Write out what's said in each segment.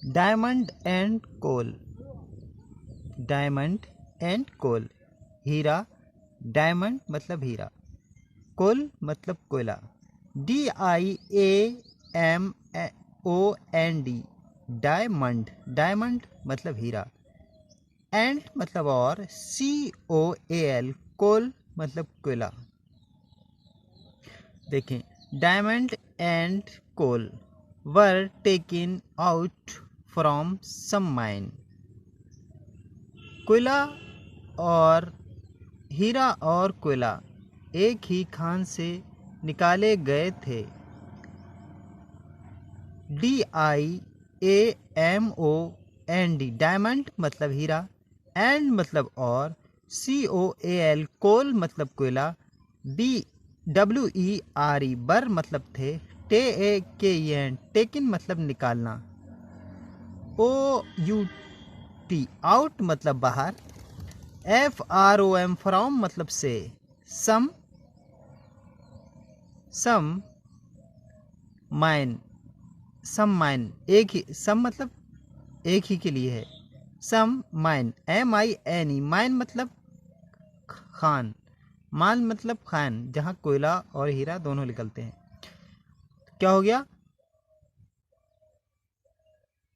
Diamond and coal, diamond and coal, हीरा, diamond मतलब हीरा, कोल मतलब कोयला, DIAMOND, डायमंड, डायमंड मतलब हीरा, एंड मतलब और, COAL, कोल मतलब कोयला। देखें, diamond and coal were taken out from some mine, कोयला और हीरा और कोयला एक ही खान से निकाले गए थे। DIAMOND, डायमंड मतलब हीरा, एंड मतलब और, COAL, कोल मतलब कोयला, WERE, बर मतलब थे, TAKEN, टेकिन मतलब निकालना, OUT, आउट मतलब बाहर, FROM, फ्रॉम मतलब से, सम माइन, सम माइन एक ही, सम मतलब एक ही के लिए है, सम माइन, MINE, माइन मतलब खान, मान मतलब खान, जहाँ कोयला और हीरा दोनों निकलते हैं। क्या हो गया?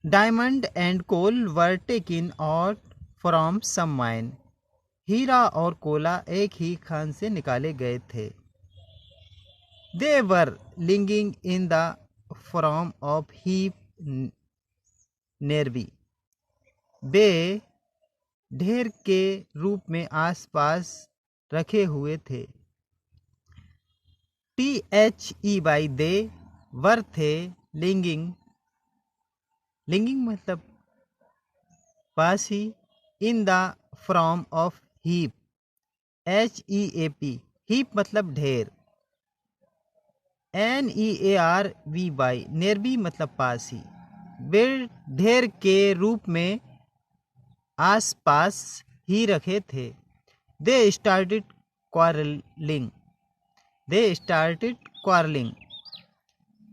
Diamond and coal were taken out from some mine, हीरा और कोयला एक ही खान से निकाले गए थे। They were lying in the form of heap nearby, वे ढेर के रूप में आसपास रखे हुए थे। THE, दे वर थे, लिंगिंग, लिंगिंग मतलब पास ही, in the form of heap, HEAP, heap मतलब ढेर, NEARVY, नेरबी मतलब पास ही, वे ढेर के रूप में आसपास ही रखे थे। They started quarrelling, they started quarrelling,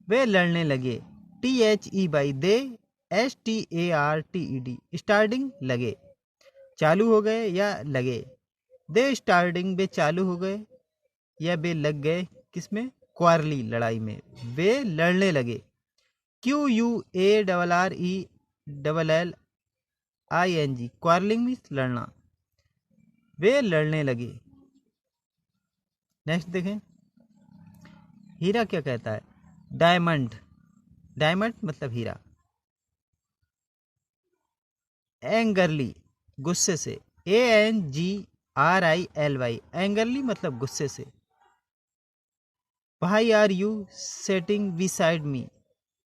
वे लड़ने लगे। THE, दे, STARTED, स्टार्टिंग लगे, चालू हो गए या लगे। दे स्टार्टिंग, वे चालू हो गए या वे लग गए, किसमें? क्वारली, लड़ाई में, वे लड़ने लगे। QUARRELLING, क्वारलिंग मीन्स लड़ना, वे लड़ने लगे। नेक्स्ट देखें, हीरा क्या कहता है? डायमंड, डायमंड मतलब हीरा, एंगरली, गुस्से से, ANGRILY, एंगरली मतलब गुस्से से। Why are you sitting beside me,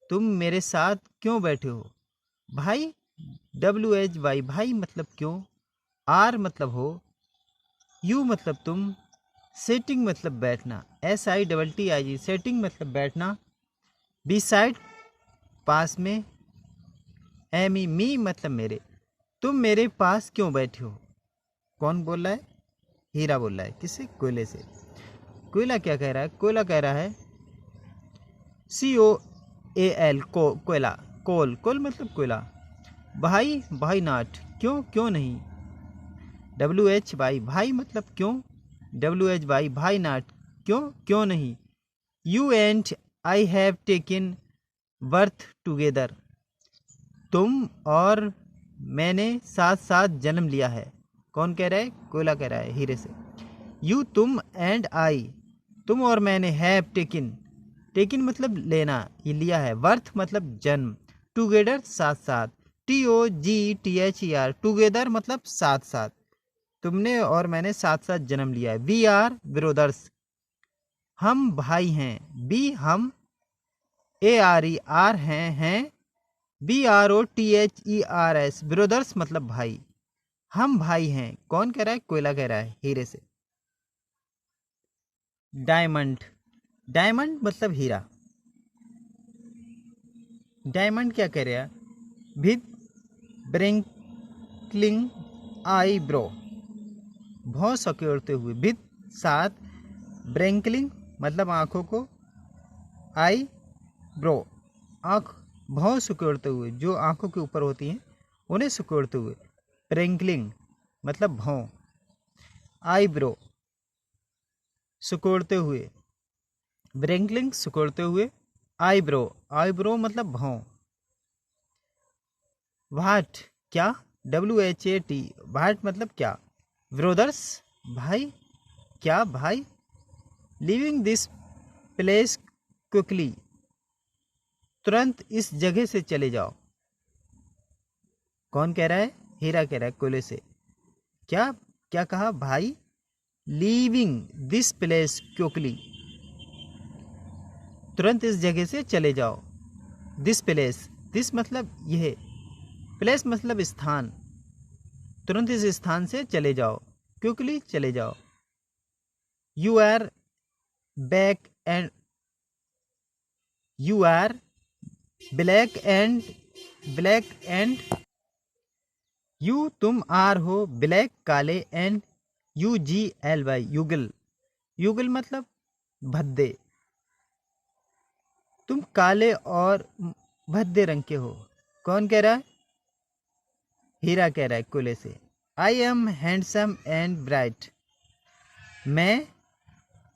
तुम मेरे साथ क्यों बैठे हो? भाई, WHY, भाई मतलब क्यों, R मतलब हो, U मतलब तुम, सिटिंग मतलब बैठना, SITTIG, सिटिंग मतलब बैठना, बिसाइड पास में, ME, मी मतलब मेरे, तुम मेरे पास क्यों बैठे हो? कौन बोल रहा है? हीरा बोल रहा है। किससे? कोयले से। कोयला क्या कह रहा है? कोयला कह रहा है COAL, कोयला, कोल, कोल मतलब कोयला, भाई, भाई नॉट, क्यों, क्यों नहीं, WHY, भाई मतलब क्यों, WHY, भाई नॉट, क्यों, क्यों नहीं, You and I have taken birth together, तुम और मैंने साथ साथ जन्म लिया है। कौन कह रहा है? कोयला कह रहा है हीरे से। You, तुम, एंड आई, तुम और मैंने, हैव टेकिन, टेकिन मतलब लेना, ये लिया है, बर्थ मतलब जन्म, टुगेदर साथ साथ, TOGETHER, टुगेदर मतलब साथ साथ, तुमने और मैंने साथ साथ जन्म लिया है। वी आर ब्रदर्स, हम भाई हैं। बी हम, ARE, आर हैं, BROTHERS, ब्रदर्स मतलब भाई, हम भाई हैं। कौन कह रहा है? कोयला कह रहा है हीरे से। डायमंड, डायमंड मतलब हीरा, डायमंड क्या कह रहा है? विद ब्रिंकलिंग आई ब्रो, बहुत सकेड़ते हुए, विद साथ, ब्रिंकलिंग मतलब आंखों को, आई ब्रो आंख, भौं सिकोड़ते हुए, जो आंखों के ऊपर होती हैं उन्हें सिकोड़ते हुए। प्रिंकलिंग मतलब भौं। आईब्रो सिकोड़ते हुए, ब्रिंकलिंग सिकोड़ते हुए। आईब्रो, आईब्रो मतलब भौं। वाट क्या, WHAT, वाट मतलब क्या। ब्रोदर्स भाई, क्या भाई। लीविंग दिस प्लेस क्विकली, तुरंत इस जगह से चले जाओ। कौन कह रहा है, हीरा कह रहा है कोयले से। क्या क्या कहा भाई, लीविंग दिस प्लेस क्विकली, तुरंत इस जगह से चले जाओ। दिस प्लेस, दिस मतलब यह, प्लेस मतलब स्थान, तुरंत इस स्थान से चले जाओ, क्विकली चले जाओ। You are back and, you are black and you तुम आर हो, ब्लैक काले, एंड UGLY युगल, युगल मतलब भद्दे, तुम काले और भद्दे रंग के हो। कौन कह रहा है, हीरा कह रहा है कोयले से। I am handsome and bright, मैं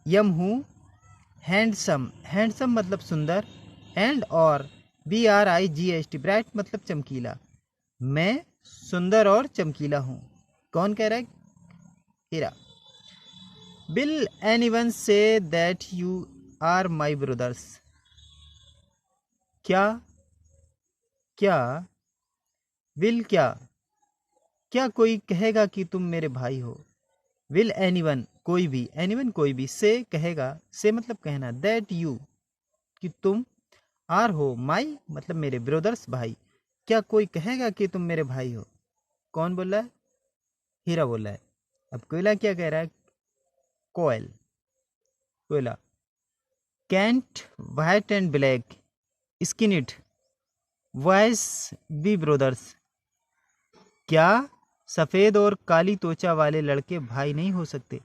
यम हूँ, हैंडसम, हैंडसम मतलब सुंदर, एंड और BRIGHT ब्राइट मतलब चमकीला, मैं सुंदर और चमकीला हूँ। कौन कह रहा है, हीरा। Will anyone say that you are my brothers, क्या क्या, विल क्या, क्या कोई कहेगा कि तुम मेरे भाई हो। विल एनीवन कोई भी, एनीवन कोई भी, से कहेगा, से मतलब कहना, दैट यू कि तुम, आर हो, माई मतलब मेरे, ब्रदर्स भाई, क्या कोई कहेगा कि तुम मेरे भाई हो। कौन बोल रहा है, हीरा बोल रहा है। अब कोयला क्या कह रहा है, कोयल, कोयला। Can't white and black skin it voice be brothers, क्या सफ़ेद और काली त्वचा वाले लड़के भाई नहीं हो सकते।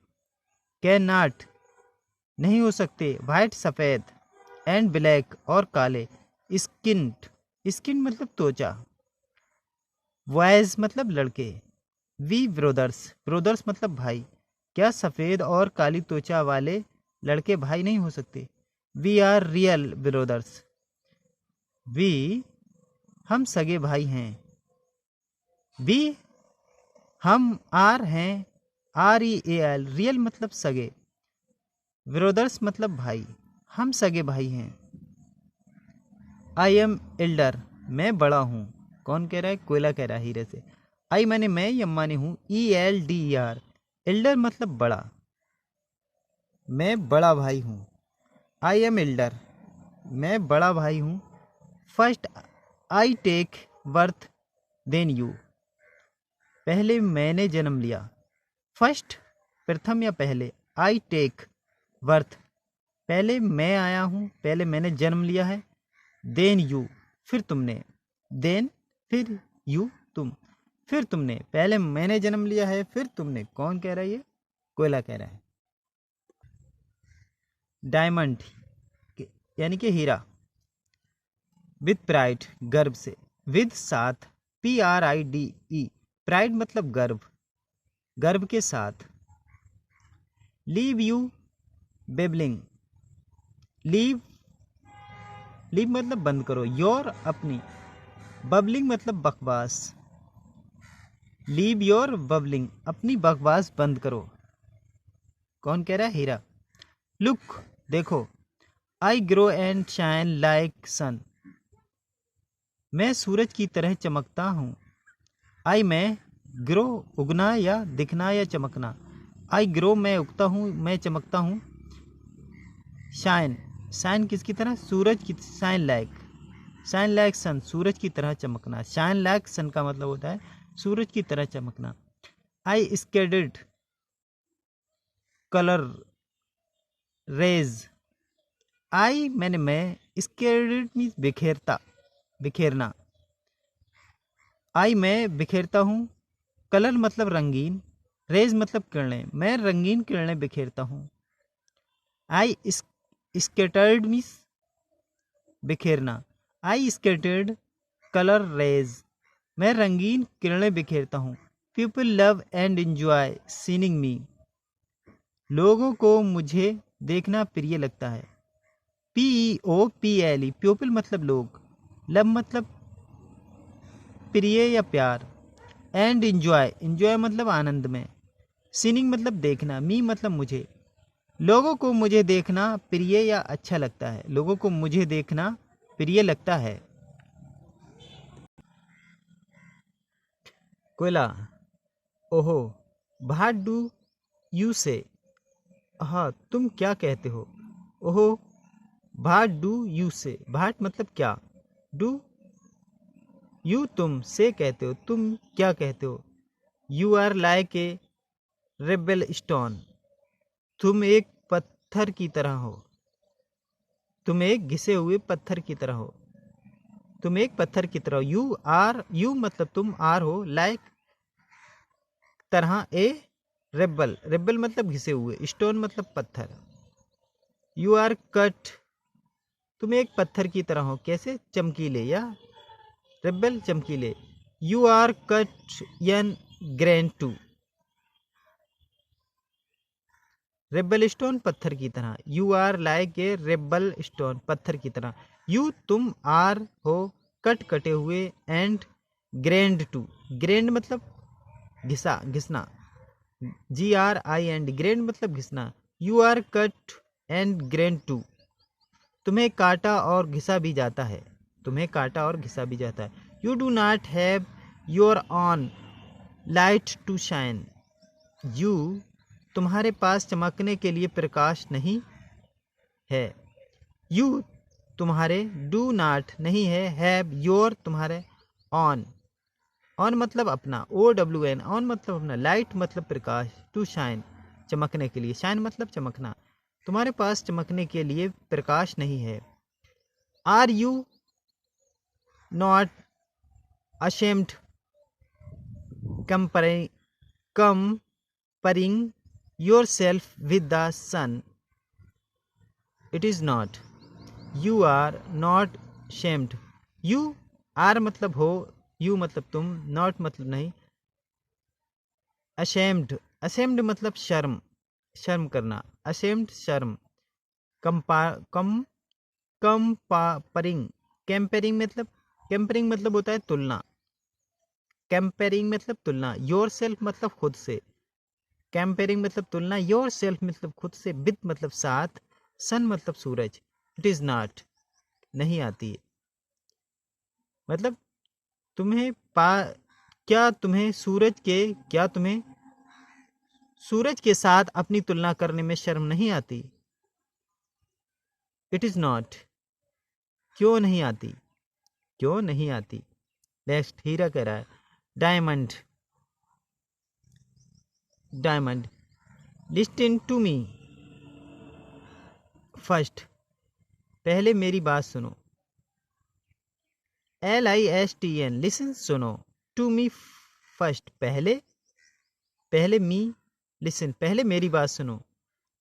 कैन नॉट नहीं हो सकते, वाइट सफ़ेद, एंड ब्लैक और काले, स्किन, स्किन मतलब त्वचा, वॉइस मतलब लड़के, वी ब्रदर्स, ब्रदर्स मतलब भाई, क्या सफ़ेद और काली त्वचा वाले लड़के भाई नहीं हो सकते। We are real brothers, we हम सगे भाई हैं। वी हम, आर हैं, REAL, रियल मतलब सगे, ब्रदर्स मतलब भाई, हम सगे भाई हैं। आई एम एल्डर, मैं बड़ा हूँ। कौन कह रहा है, कोयला कह रहा है हीरे से। आई माने मैं, यम माने हूँ, ELDER, एल्डर मतलब बड़ा, मैं बड़ा भाई हूँ। आई एम एल्डर, मैं बड़ा भाई हूँ। First I take birth then you, पहले मैंने जन्म लिया। फर्स्ट प्रथम या पहले, आई टेक बर्थ पहले मैं आया हूँ, पहले मैंने जन्म लिया है। देन यू फिर तुमने, देन फिर यू तुम, फिर तुमने, पहले मैंने जन्म लिया है फिर तुमने। कौन कह रहा है, ये कोयला कह रहा है। डायमंड यानी कि हीरा। विद प्राइड गर्व से, विद साथ, PRIDE प्राइड मतलब गर्व, गर्व के साथ। लीव यू बेबलिंग, लीव, लीव मतलब बंद करो, योर अपनी, बबलिंग मतलब बकवास, लीव योर बबलिंग अपनी बकवास बंद करो। कौन कह रहा है, हीरा। लुक देखो, I grow and shine like sun, मैं सूरज की तरह चमकता हूँ। आई मैं, ग्रो उगना या दिखना या चमकना, आई ग्रो मैं उगता हूँ, मैं चमकता हूँ। शाइन, शाइन किसकी तरह, सूरज की, शाइन लाइक सन सूरज की तरह चमकना। शाइन लाइक सन का मतलब होता है सूरज की तरह चमकना। आई स्केडेड कलर रेज, आई मैंने मैं, स्केडेड मीन्स बिखेरता, बिखेरना, आई मैं बिखेरता हूँ। कलर मतलब रंगीन, रेज मतलब किरणें, मैं रंगीन किरणें बिखेरता हूँ। आई स्केटर्ड मीन्स बिखेरना, आई स्केटर्ड कलर रेज, मैं रंगीन किरणें बिखेरता हूँ। पीपल लव एंड एंजॉय सीनिंग मी, लोगों को मुझे देखना प्रिय लगता है। PEOPLE, पीपल मतलब लोग, लव मतलब प्रिय या प्यार, एंड एंजॉय, एंजॉय मतलब आनंद में, सीनिंग मतलब देखना, मी मतलब मुझे। लोगों को मुझे देखना प्रिय या अच्छा लगता है, लोगों को मुझे देखना प्रिय लगता है। कोयला, ओहो, व्हाट डू यू से, हाँ तुम क्या कहते हो। ओहो, व्हाट डू यू से, व्हाट मतलब क्या, डू यू तुम, से कहते हो, तुम क्या कहते हो। You are like a pebble stone, तुम एक पत्थर की तरह हो, तुम एक घिसे हुए पत्थर की तरह हो, तुम एक पत्थर की तरह हो। यू मतलब तुम, आर हो, लाइक तरह, ए रेबल, रेबल मतलब घिसे हुए, स्टोन मतलब पत्थर। यू आर कट, तुम एक पत्थर की तरह हो, कैसे, चमकीले या रेबल चमकीले। You are cut and ground to, pebble stone पत्थर की तरह। You are like a pebble stone, पत्थर की तरह। यू तुम, आर हो, कट कटे हुए, एंड ग्रैंड टू, ग्रैंड मतलब घिसा घिसना, GRIND, ग्रैंड मतलब घिसना। You are cut and grind too, तुम्हें काटा और घिसा भी जाता है, तुम्हें काटा और घिसा भी जाता है। You do not have your own light to shine, you तुम्हारे पास चमकने के लिए प्रकाश नहीं है। यू तुम्हारे, डू नॉट नहीं है, हैव योर तुम्हारे, ऑन, ऑन मतलब अपना, OWN, ऑन मतलब अपना, लाइट मतलब प्रकाश, टू शाइन चमकने के लिए, शाइन मतलब चमकना, तुम्हारे पास चमकने के लिए प्रकाश नहीं है। Are you not ashamed comparing your self with the sun, it is not. You are not shamed, you are मतलब हो, यू मतलब तुम, नॉट मतलब नहीं, अशेम्ड, अशेम्ड मतलब शर्म, शर्म करना, अशेम्ड शर्म। कम कंपारिंग, कैंपेरिंग मतलब, कैंपेरिंग मतलब होता है तुलना, कैंपेरिंग मतलब तुलना। योर सेल्फ मतलब खुद से, कैंपेरिंग मतलब तुलना, योर सेल्फ मतलब खुद से, विद मतलब साथ, सन मतलब सूरज। इट इज़ नॉट नहीं आती है, मतलब तुम्हें क्या तुम्हें सूरज के, क्या तुम्हें सूरज के साथ अपनी तुलना करने में शर्म नहीं आती। इट इज़ नॉट, क्यों नहीं आती, क्यों नहीं आती। नेक्स्ट, हीरा कह रहा है, diamond, diamond, Liston to me first, पहले मेरी बात सुनो। LISTN, लिसन सुनो, टू मी फर्स्ट पहले, पहले मी लिसन पहले मेरी बात सुनो।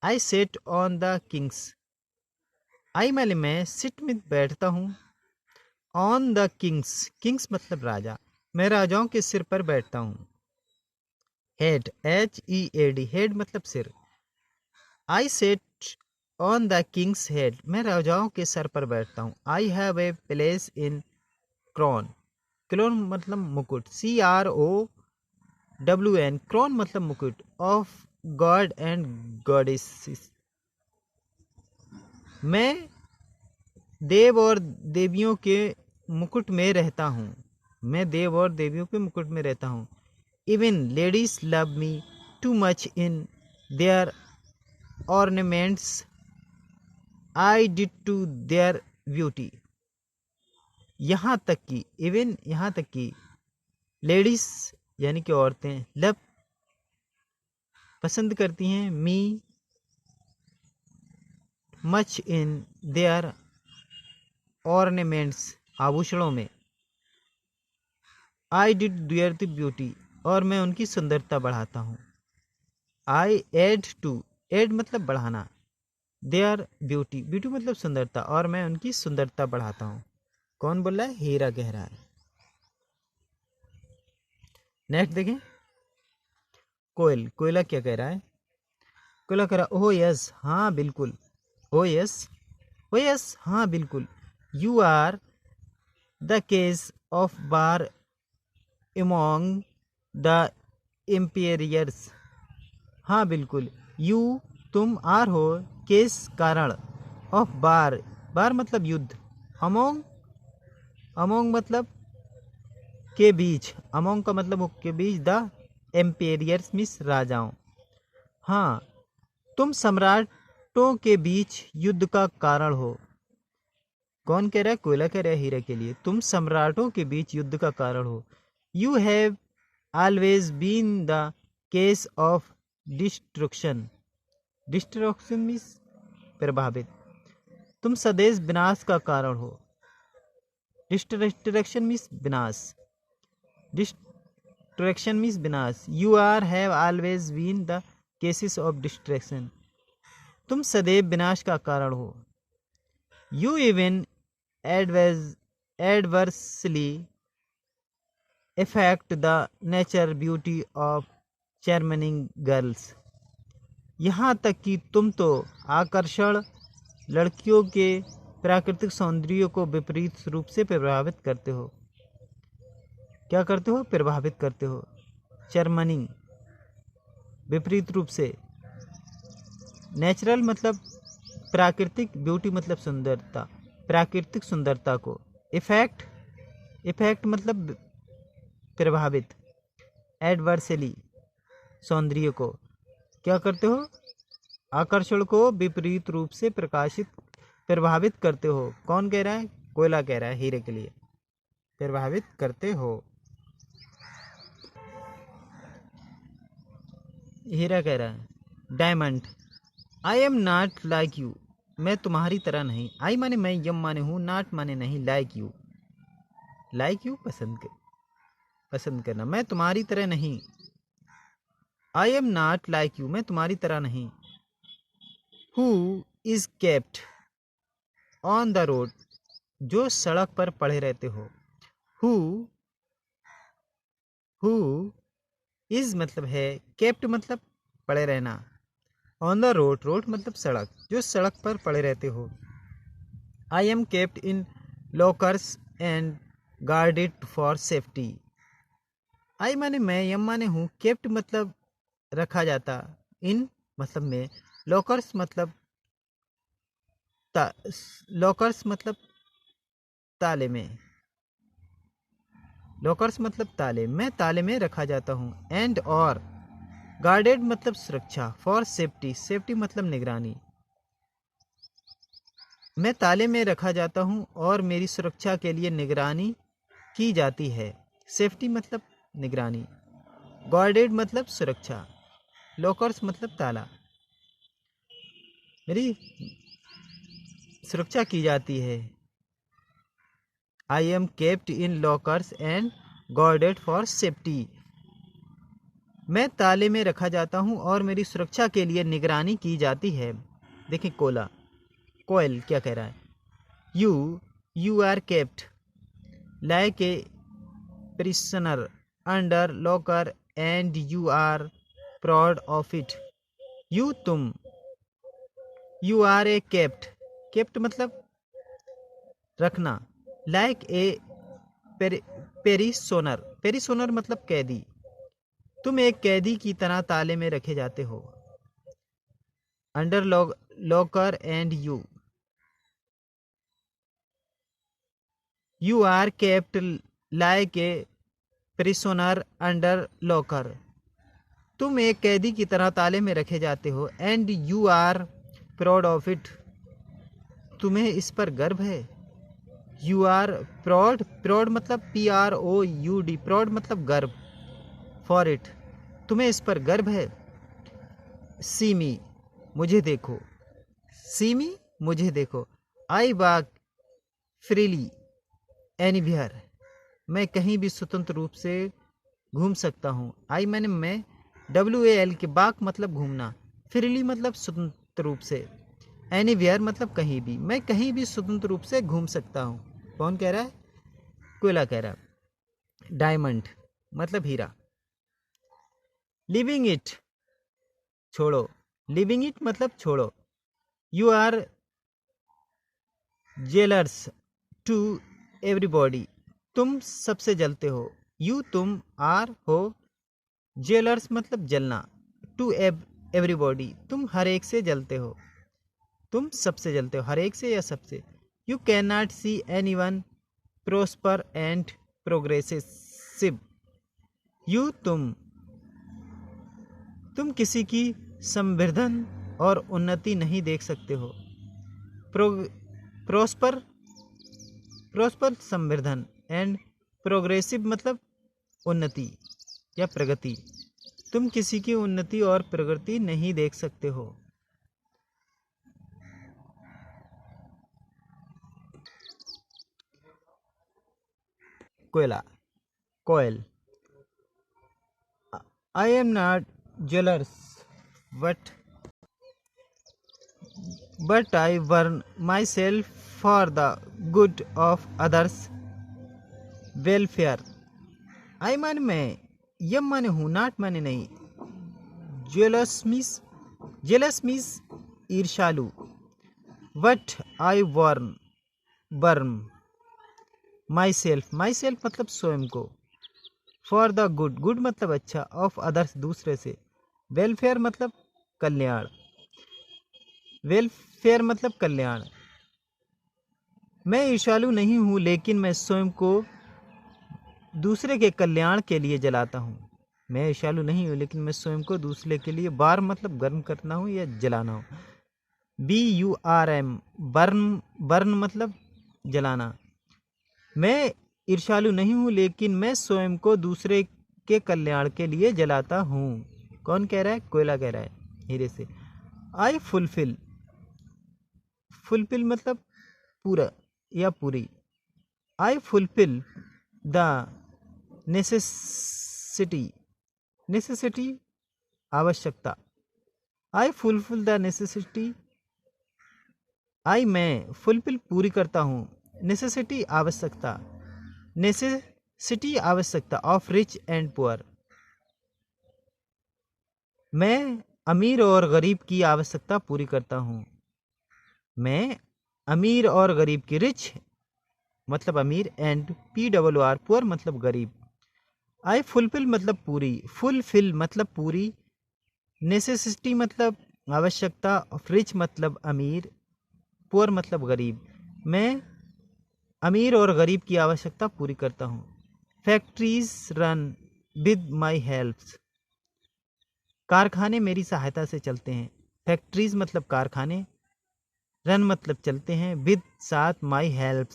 आई सेट ऑन द किंग्स, आई माले मैं, सिट में बैठता हूँ, ऑन द किंग्स, किंग्स मतलब राजा, मैं राजाओं के सिर पर बैठता हूँ। हेड, HEAD, हेड मतलब सिर। I sit on the king's head, मैं राजाओं के सर पर बैठता हूँ। I have a place in crown, crown मतलब मुकुट, CROWN, क्रोन मतलब मुकुट, ऑफ गॉड एंड गॉडेसेस, मैं देव और देवियों के मुकुट में रहता हूँ, मैं देव और देवियों के मुकुट में रहता हूँ। Even ladies love me too much in their ornaments, I add to their beauty, यहाँ तक कि, इवन यहाँ तक कि, लेडीज यानी कि औरतें, लव पसंद करती हैं, me much in their ornaments, आभूषणों में, I add their the beauty, और मैं उनकी सुंदरता बढ़ाता हूँ। आई एड टू, एड मतलब बढ़ाना, देयर ब्यूटी, ब्यूटी मतलब सुंदरता, और मैं उनकी सुंदरता बढ़ाता हूँ। कौन बोल रहा है? हीरा कह रहा है। नेक्स्ट देखें, कोयल, कोयला क्या कह रहा है? कोयला कह रहा, ओह यस, हाँ बिल्कुल, ओ यस, ओ यस, हाँ बिल्कुल, you are the cause of war among the emperors, हाँ बिल्कुल, यू तुम, आर हो, केस कारण, ऑफ बार, बार मतलब युद्ध, अमोंग, अमोंग मतलब के बीच, अमोंग का मतलब के बीच, द एम्पेरियर्स मिस राजाओं, हाँ तुम सम्राटों के बीच युद्ध का कारण हो। कौन कह रहा है? कोयला कह रहा है हीरा के लिए, तुम सम्राटों के बीच युद्ध का कारण हो। You have always been the cause of destruction, destruction means प्रभावित, तुम सदैव विनाश का कारण हो। डिस्ट्रक्शन मीन्स विनाश, डिस्ट्रक्शन मीन्स विनाश। You are have always been the causes of distraction, तुम सदैव विनाश का कारण हो। You even adversely affect the nature beauty of charming girls, यहाँ तक कि तुम तो आकर्षण लड़कियों के प्राकृतिक सौंदर्य को विपरीत रूप से प्रभावित करते हो। क्या करते हो? प्रभावित करते हो। चार्मिंग विपरीत रूप से, नेचुरल मतलब प्राकृतिक, ब्यूटी मतलब सुंदरता, प्राकृतिक सुंदरता को, इफेक्ट, इफेक्ट मतलब प्रभावित, एडवर्सली सौंदर्य को क्या करते हो? आकर्षण को विपरीत रूप से प्रभावित करते हो। कौन कह रहा है? कोयला कह रहा है हीरे के लिए, प्रभावित करते हो। हीरा कह रहा है diamond, I am not like you, मैं तुम्हारी तरह नहीं। आई माने मैं, यम माने हूँ, नॉट माने नहीं, लाइक यू, लाइक यू पसंद करना, मैं तुम्हारी तरह नहीं। आई एम नॉट लाइक यू, मैं तुम्हारी तरह नहीं। Who is kept on the road, जो सड़क पर पड़े रहते हो। हु इज मतलब है, केप्ट मतलब पड़े रहना, ऑन द रोड, रोड मतलब सड़क, जो सड़क पर पड़े रहते हो। I am kept in lockers and guarded for safety. I माने मैं, यम माने हूँ, केप्ट मतलब रखा जाता, इन मतलब में, लॉकर्स मतलब लॉकर्स मतलब ताले में, लॉकर्स मतलब ताले, मैं ताले में रखा जाता हूँ। एंड और, गार्डेड मतलब सुरक्षा, फॉर सेफ्टी, सेफ्टी मतलब निगरानी, मैं ताले में रखा जाता हूँ और मेरी सुरक्षा के लिए निगरानी की जाती है। सेफ्टी मतलब निगरानी, गार्डेड मतलब सुरक्षा, लॉकर्स मतलब ताला, मेरी सुरक्षा की जाती है। आई am kept in lockers and guarded for safety, मैं ताले में रखा जाता हूँ और मेरी सुरक्षा के लिए निगरानी की जाती है। देखिए कोला, कोयल क्या कह रहा है? You are kept like a prisoner under locker and you are proud of it. You तुम, you are a kept, kept मतलब रखना, लाइक ए पेरिसोनर, पेरिसोनर मतलब कैदी, तुम एक कैदी की तरह ताले में रखे जाते हो। Under locker and you are kept like a prisoner under locker, तुम एक कैदी की तरह ताले में रखे जाते हो। And you are proud of it, तुम्हें इस पर गर्व है। यू आर प्राउड, प्राउड मतलब PROUD, प्राउड मतलब गर्व, फॉर इट तुम्हें इस पर गर्व है। सी मी, मुझे देखो, सी मी मुझे देखो। आई वॉक फ्रीली एनीवेयर, मैं कहीं भी स्वतंत्र रूप से घूम सकता हूँ। आई मैंने मैं, WAL के वॉक मतलब घूमना, फ्रीली मतलब स्वतंत्र रूप से, एनीवेयर मतलब कहीं भी, मैं कहीं भी स्वतंत्र रूप से घूम सकता हूँ। कौन कह रहा है? कोयला कह रहा है। डायमंड मतलब हीरा। लिविंग इट छोड़ो, लिविंग इट मतलब छोड़ो। You are jealous to everybody, तुम सबसे जलते हो। यू तुम, आर हो, जेलर्स मतलब जलना, टू एवरीबॉडी तुम हर एक से जलते हो। तुम सबसे जलते हो, हर एक से या सबसे। You can not see any one prosper and progressive, you तुम किसी की संवर्धन और उन्नति नहीं देख सकते हो। प्रोस्पर संवर्धन, एंड प्रोग्रेसिव मतलब उन्नति या प्रगति। तुम किसी की उन्नति और प्रगति नहीं देख सकते हो। कोयला, कोयल। I am not jealous but I burn myself for the good of others welfare। आई माने मैं, यम माने हूँ, नॉट माने नहीं। जेलस मीस ईर्षालु। But I burn my self मतलब स्वयं को। फॉर द गुड मतलब अच्छा, ऑफ अदर्स दूसरे से। वेलफेयर मतलब कल्याण, वेलफेयर मतलब कल्याण। मैं ईर्षालु नहीं हूँ लेकिन मैं स्वयं को दूसरे के कल्याण के लिए जलाता हूँ। मैं ईर्षालु नहीं हूँ लेकिन मैं स्वयं को दूसरे के लिए, बार मतलब गर्म करना हूँ या जलाना हूँ। BURM बर्न मतलब जलाना। मैं ईर्षालु नहीं हूँ लेकिन मैं स्वयं को दूसरे के कल्याण के लिए जलाता हूँ। कौन कह रहा है? कोयला कह रहा है हीरे से। आई फुलफिल मतलब पूरा या पूरी। आई फुलफिल द नेसेसिटी आवश्यकता। आई फुलफिल द नेसेसिटी, आई मैं, फुलफिल पूरी करता हूँ, नेसेसिटी आवश्यकता, नेसेसिटी आवश्यकता ऑफ रिच एंड पुअर। मैं अमीर और गरीब की आवश्यकता पूरी करता हूँ। मैं अमीर और गरीब की, रिच मतलब अमीर, एंड PWR पुअर मतलब गरीब। आई फुलफिल मतलब पूरी, फुलफिल मतलब पूरी, नेसेसिटी मतलब आवश्यकता, रिच मतलब अमीर, पुअर मतलब गरीब। मैं अमीर और गरीब की आवश्यकता पूरी करता हूँ। Factories run with my help, कारखाने मेरी सहायता से चलते हैं। फैक्ट्रीज मतलब कारखाने, रन मतलब चलते हैं, विद साथ, माई हेल्प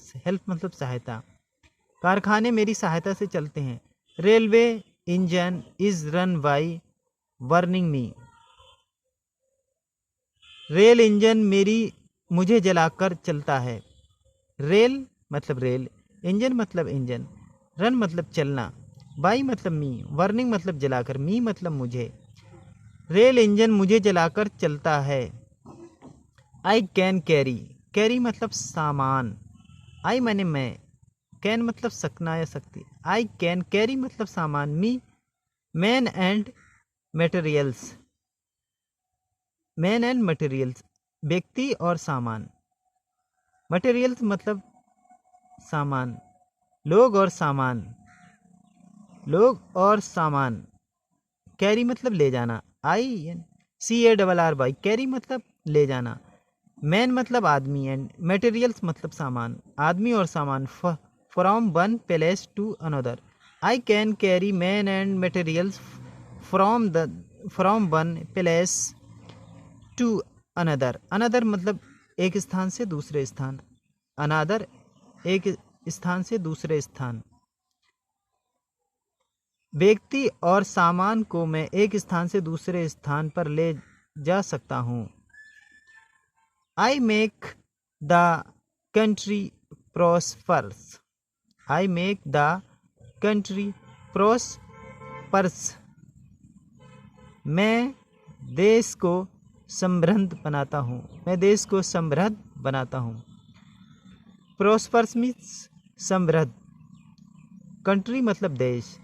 मतलब सहायता। कारखाने मेरी सहायता से चलते हैं। Railway engine is run by burning me, rail engine मुझे जलाकर चलता है। रेल मतलब रेल, इंजन मतलब इंजन, रन मतलब चलना, बाई मतलब मी, बर्निंग मतलब जलाकर, मी मतलब मुझे। रेल इंजन मुझे जलाकर चलता है। आई कैन कैरी मतलब सामान। आई माने मैं, कैन मतलब सकना या सकती। आई कैन कैरी मतलब सामान। Me man and materials, man and materials व्यक्ति और सामान। मटेरियल्स मतलब सामान, लोग और सामान, कैरी मतलब ले जाना। CARR कैरी मतलब ले जाना। मैन मतलब आदमी, एंड मटेरियल्स मतलब सामान, आदमी और सामान। From one place to another, I can carry man and materials from one place to another. Another मतलब एक स्थान से दूसरे स्थान, अनदर एक स्थान से दूसरे स्थान। व्यक्ति और सामान को मैं एक स्थान से दूसरे स्थान पर ले जा सकता हूँ। I make the country prospers, I make the country prospers, मैं देश को समृद्ध बनाता हूँ, मैं देश को समृद्ध बनाता हूँ। प्रोस्पर्स मीन्स समृद्ध, कंट्री मतलब देश,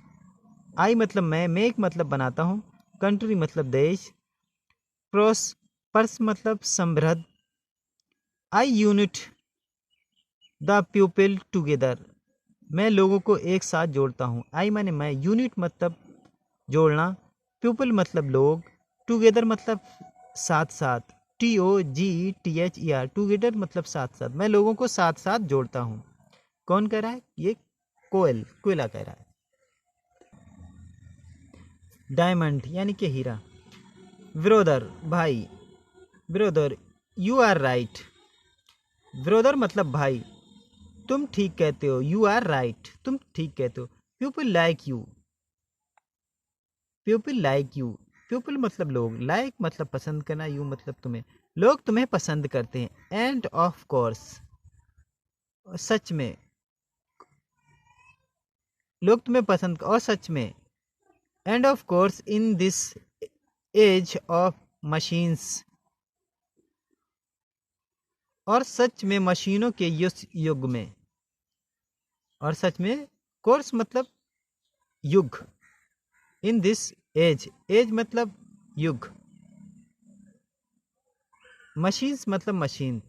आई मतलब मैं, मेक मतलब बनाता हूँ, कंट्री मतलब देश, प्रोस्पर्स मतलब समृद्ध, I unit the people together, मैं लोगों को एक साथ जोड़ता हूँ, आई माने मैं, यूनिट मतलब जोड़ना, पीपल मतलब लोग, टुगेदर मतलब साथ साथ, TOGETHER, टुगेदर मतलब साथ साथ, मैं लोगों को साथ साथ जोड़ता हूँ। कौन कह रहा है? ये कोयला कह रहा है। डायमंड यानी कि हीरा, ब्रदर भाई, brother you are right, brother मतलब भाई, तुम ठीक कहते हो, यू आर राइट, तुम ठीक कहते हो, people like you, people like you, people मतलब लोग, लाइक मतलब पसंद करना, यू मतलब तुम्हें, लोग तुम्हें पसंद करते हैं, एंड ऑफ कोर्स, सच में, लोग तुम्हें पसंद, और सच में, and of course in this age of machines, और सच में मशीनों के इस युग में, और सच में, कोर्स मतलब युग, इन दिस एज, एज मतलब युग, मशीन्स मतलब machine,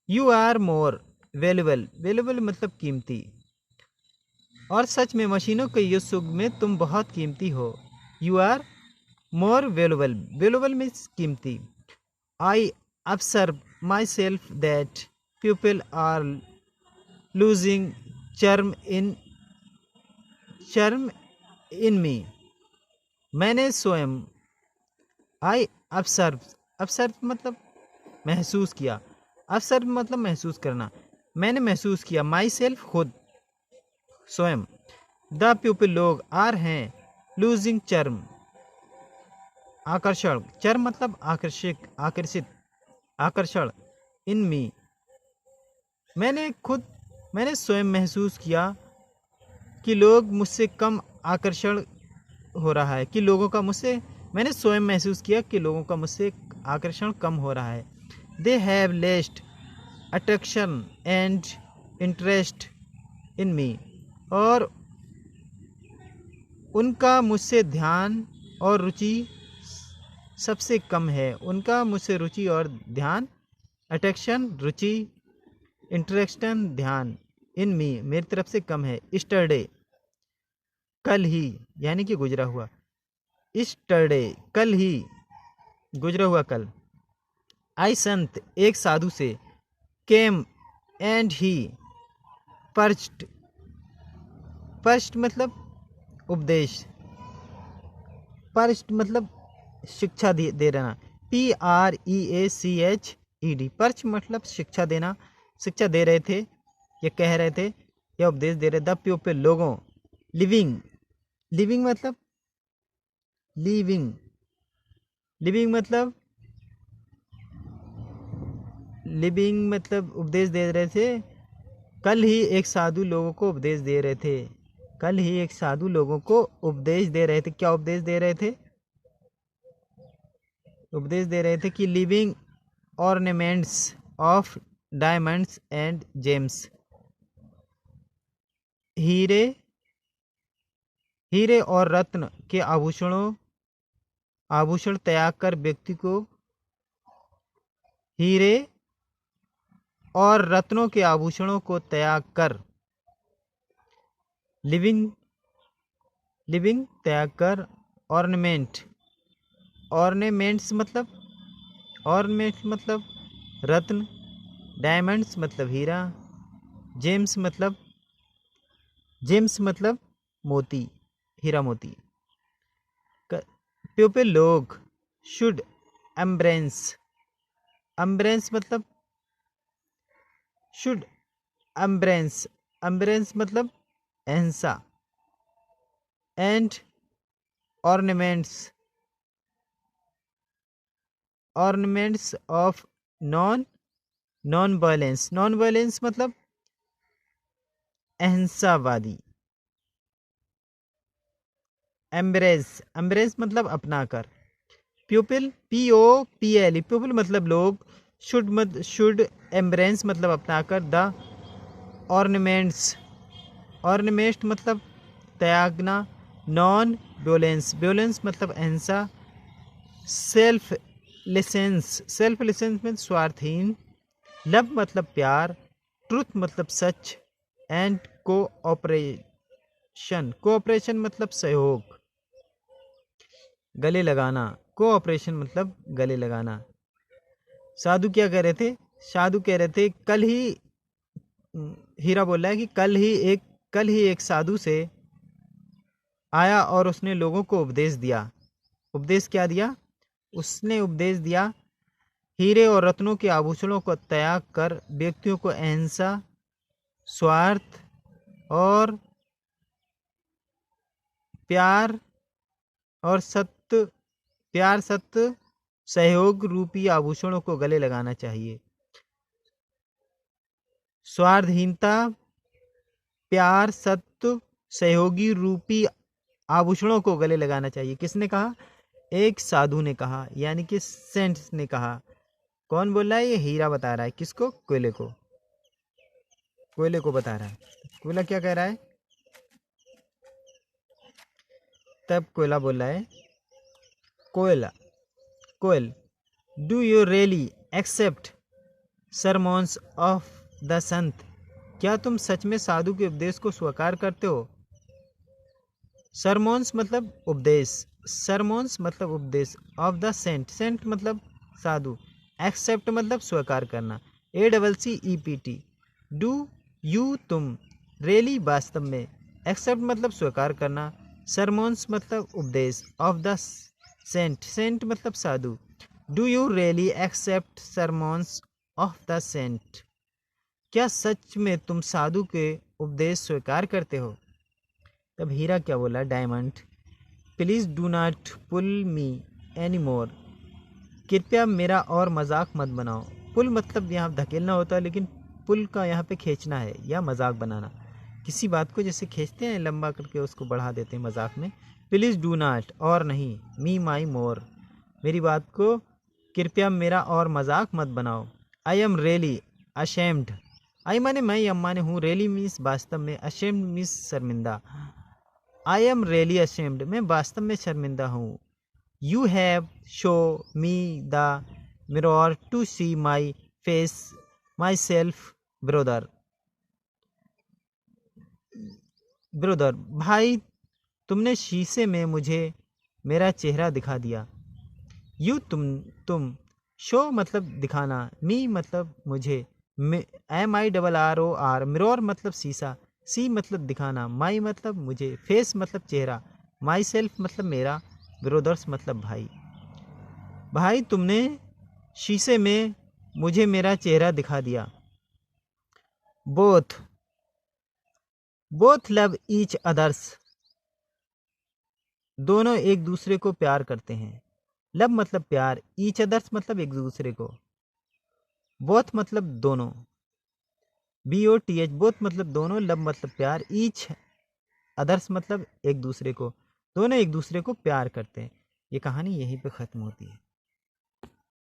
you are more valuable, valuable मतलब कीमती, और सच में मशीनों के इस युग में तुम बहुत कीमती हो, you are more valuable, valuable means कीमती, I observe my self that people are losing charm in me, मैंने स्वयं, आई ऑब्जर्व मतलब महसूस किया, ऑब्जर्व मतलब महसूस करना, मैंने महसूस किया, माई सेल्फ खुद, स्वयं, द पीपल लोग, आर हैं, लूजिंग चर्म आकर्षण, चर्म मतलब आकर्षित, आकर्षण, इन मी, मैंने स्वयं महसूस किया कि लोग मुझसे कम आकर्षण हो रहा है, कि लोगों का मुझसे, मैंने स्वयं महसूस किया कि लोगों का मुझसे आकर्षण कम हो रहा है, they have lost attraction and interest in me, और उनका मुझसे ध्यान और रुचि सबसे कम है, उनका मुझसे रुचि और ध्यान, अट्रैक्शन रुचि, इंटरेक्शन ध्यान, इन मी मेरी तरफ से कम है, स्टरडे कल ही यानी कि गुजरा हुआ, स्टरडे कल ही, गुजरा हुआ कल, आई संत एक साधु से, केम एंड ही पर्च्ड, पर्च्ड मतलब उपदेश, पर्च्ड मतलब शिक्षा दे रहना, PREACHED, पर्च मतलब शिक्षा देना, शिक्षा दे रहे थे, ये कह रहे थे, या उपदेश दे रहे, द पीपल लोगों, लिविंग, लिविंग मतलब लिविंग, लिविंग मतलब लिविंग मतलब उपदेश दे रहे थे, कल ही एक साधु लोगों को उपदेश दे रहे थे, कल ही एक साधु लोगों को उपदेश दे रहे थे, क्या उपदेश दे रहे थे? उपदेश दे रहे थे कि living ornaments of diamonds and James, हीरे, हीरे और रत्न के आभूषण त्याग कर व्यक्ति को, हीरे और रत्नों के आभूषणों को त्याग कर, लिविंग, लिविंग त्याग कर, ऑर्नामेंट, ऑर्नामेंट्स मतलब रत्न, डायमंड्स मतलब हीरा, जेम्स मतलब मोती, हीरा मोती, पीपल लोग, शुड एम्ब्रेस, एम्ब्रेस मतलब शुड एम्ब्रेस, एम्ब्रेस मतलब अहिंसा, and ornaments, ornaments of non violence, non violence मतलब अहिंसावादी, एम्ब्रेस मतलब अपना कर, पीपल POPL, पीपल मतलब लोग, शुड एम्ब्रेस मतलब अपना कर, द ऑर्नामेंट्स ऑर्नामेंट मतलब त्यागना, नॉन वोलेंस वोलेंस मतलब अहिंसा, सेल्फ लिसेंस में स्वार्थहीन, लव मतलब प्यार, ट्रुथ मतलब सच, एंड कोऑपरेशन मतलब सहयोग, गले लगाना, कोऑपरेशन मतलब गले लगाना। साधु क्या कह रहे थे? साधु कह रहे थे कल ही, हीरा बोल रहा है कि कल ही एक साधु से आया और उसने लोगों को उपदेश दिया। उपदेश क्या दिया? उसने उपदेश दिया हीरे और रत्नों के आभूषणों को त्याग कर व्यक्तियों को अहिंसा, स्वार्थ और प्यार सत्य सहयोग रूपी आभूषणों को गले लगाना चाहिए। स्वार्थहीनता, प्यार, सत्य, सहयोगी रूपी आभूषणों को गले लगाना चाहिए। किसने कहा? एक साधु ने कहा, यानी कि सेंट्स ने कहा। कौन बोल रहा है? ये हीरा बता रहा है। किसको? कोयले को। कोयले को बता रहा है। कोयला क्या कह रहा है? तब कोयला बोल रहा है, कोयल, do you really accept sermons of the saint? क्या तुम सच में साधु के उपदेश को स्वीकार करते हो? सरमोन्स मतलब उपदेश, सरमोन्स मतलब उपदेश, ऑफ द सेंट मतलब साधु, एक्सेप्ट मतलब स्वीकार करना, ACCEPT। डू यू तुम, रियली वास्तव में, एक्सेप्ट मतलब स्वीकार करना, सरमोन्स मतलब उपदेश, ऑफ द सेंट मतलब साधु। Do you really accept sermons of the saint? क्या सच में तुम साधु के उपदेश स्वीकार करते हो? तब हीरा क्या बोला? Diamond, please do not pull me anymore. कृपया मेरा और मजाक मत बनाओ। पुल मतलब यहाँ धकेलना होता है, लेकिन पुल का यहाँ पे खींचना है या मजाक बनाना। किसी बात को जैसे खींचते हैं लंबा करके, उसको बढ़ा देते हैं मजाक में। प्लीज़ डू नॉट, और नहीं, मी माई मोर, मेरी बात को कृपया मेरा और मजाक मत बनाओ। आई एम रियली अशेम्ड, आई माने मैं, एम माने हूँ, रियली मीन्स वास्तव में, अशेम्ड मीन्स शर्मिंदा। आई एम रियली अशेम्ड, मैं वास्तव में शर्मिंदा हूँ। You have show me the mirror to see my face myself brother. भाई तुमने शीशे में मुझे मेरा चेहरा दिखा दिया। यू तुम, शो मतलब दिखाना, मी मतलब मुझे, MIRROR, मिरर मतलब शीशा, सी मतलब दिखाना, माई मतलब मुझे, फेस मतलब चेहरा, माई सेल्फ मतलब मेरा, ब्रदर्स मतलब भाई। भाई तुमने शीशे में मुझे मेरा चेहरा दिखा दिया। बोथ लव ईच अदर्स, दोनों एक दूसरे को प्यार करते हैं। लव मतलब प्यार, ईच अदर्स मतलब एक दूसरे को, बोथ मतलब दोनों, BOTH, बोथ मतलब दोनों, लव मतलब प्यार, ईच अदर्स मतलब एक दूसरे को, दोनों एक दूसरे को प्यार करते हैं। ये कहानी यहीं पे ख़त्म होती है।